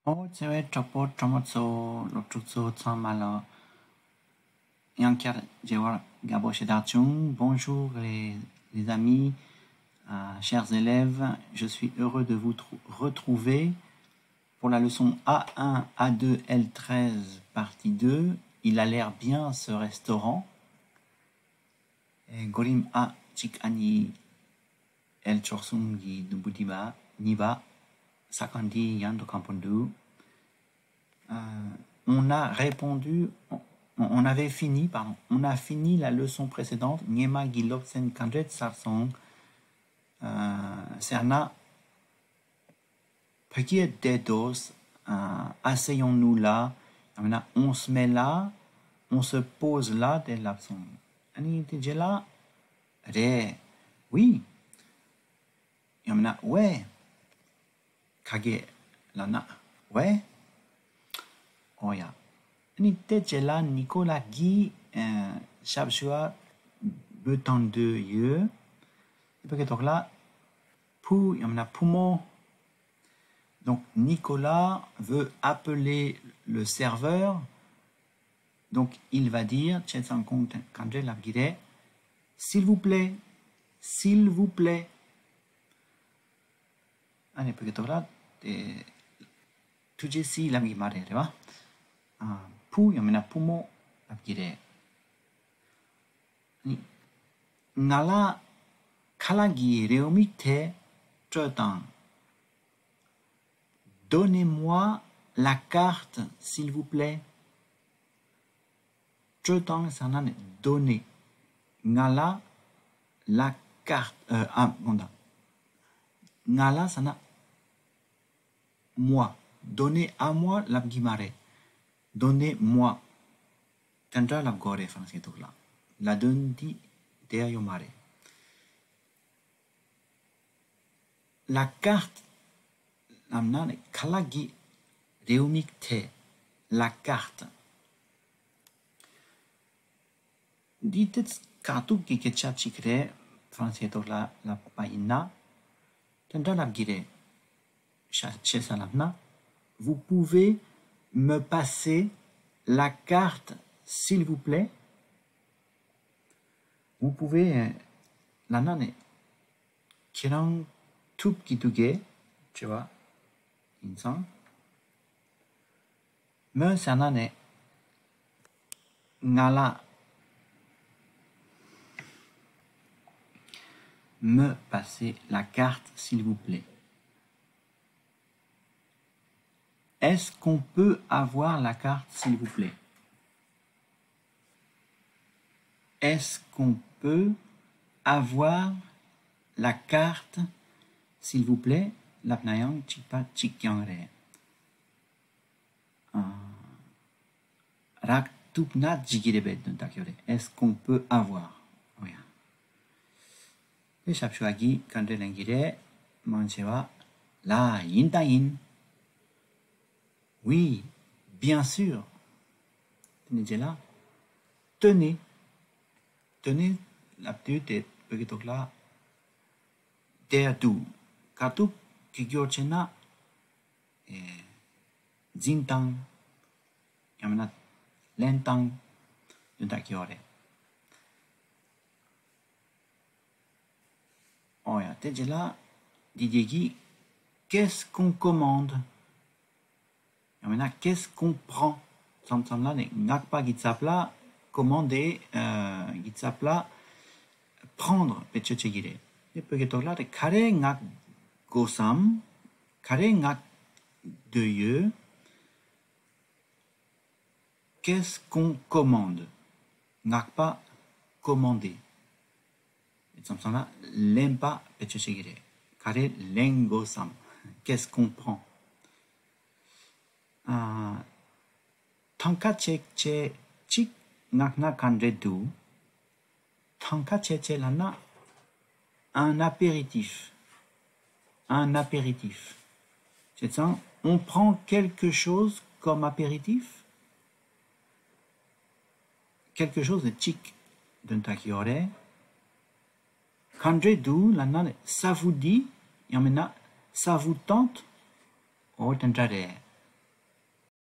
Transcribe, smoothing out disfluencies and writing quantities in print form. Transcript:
Oh, c'est vrai, chapeau, chamozo, l'obtruzo, malo. Yankiar, Jewar, Gabo Shedarchung, bonjour les amis, chers élèves, je suis heureux de vous retrouver pour la leçon A1, A2, L13, partie 2. Il a l'air bien ce restaurant. Gorim A, Chik Ani, El Chorsungi, Nubudiba, Niba, Sakandi, Yando Kampondu. On a fini la leçon précédente. Nyema Gilopsen Kandret Sarsong Serna Pekier Dedos. Asseyons-nous là. On se met là. On se pose là dès l'absence. Ani Tijela Re. Oui. Yamna ouais. Kage Lana. Ouais. Oh ya. Ni Tijela Nicolas Guy Shabshua Betan de Yeux. Et puis donc là, Pou, il y en a Poumon. Donc Nicolas veut appeler le serveur. Donc il va dire, s'il vous plaît, s'il vous plaît. Allez, peut-être là, tout ici, la guimare, tu vois. Pou, il y en a Poumon, la guiré. Nala, Kalagi, Réomite, Chotan. Donnez-moi la carte, s'il vous plaît. Chotan, ça n'a donné. Nala, la carte. Nala, ça n'a moi. Donnez à moi la guimare. Donnez-moi. Tendra la gore, français, tout là. La donne dit, dea yomare. La carte, kalagi reumikte, la carte. Dites kartu ki ketchup chikre, français to la paina, tendra la gire, chez salamna, vous pouvez me passer la carte, s'il vous plaît. Vous pouvez, la nane, kirang tup kituge, tu vois, insan. Me sanane, ngala, me passer la carte, s'il vous plaît. Est-ce qu'on peut avoir la carte, s'il vous plaît? Est-ce qu'on peut avoir la carte, s'il vous plaît? L'apnayang chipa chikyangre. Rak tupna jigirebe duntakyore. Est-ce qu'on peut avoir? Oui. Et chapchuagi kandre lengire manchewa la yintayin. Oui, bien sûr. Tenez tenez. Tenez la petite begitu là. Der du. Katu kigyorchena zintang. Yamana lentang. Duntakiore. Oh ya, tejela didiegi. Qu'est-ce qu'on commande? Yamana qu'est-ce qu'on prend? Samsamla ne ngakpa gitsapla. Commander, gitsapla, prendre, petchechegire. Et peut-être là, kare ngak gosam, kare ngak deuil. Qu'est-ce qu'on commande? Ngakpa commander. Et ça là, lempa petchechegire. Kare lengosam. Qu'est-ce qu'on prend? Tanka che chik. Nakna kandredu, tanka tchétché lana, un apéritif. Un apéritif. C'est ça, on prend quelque chose comme apéritif. Quelque chose de chic d'un takiore. Kandredu lana, ça vous dit, yamena, ça vous tente, oh tentare.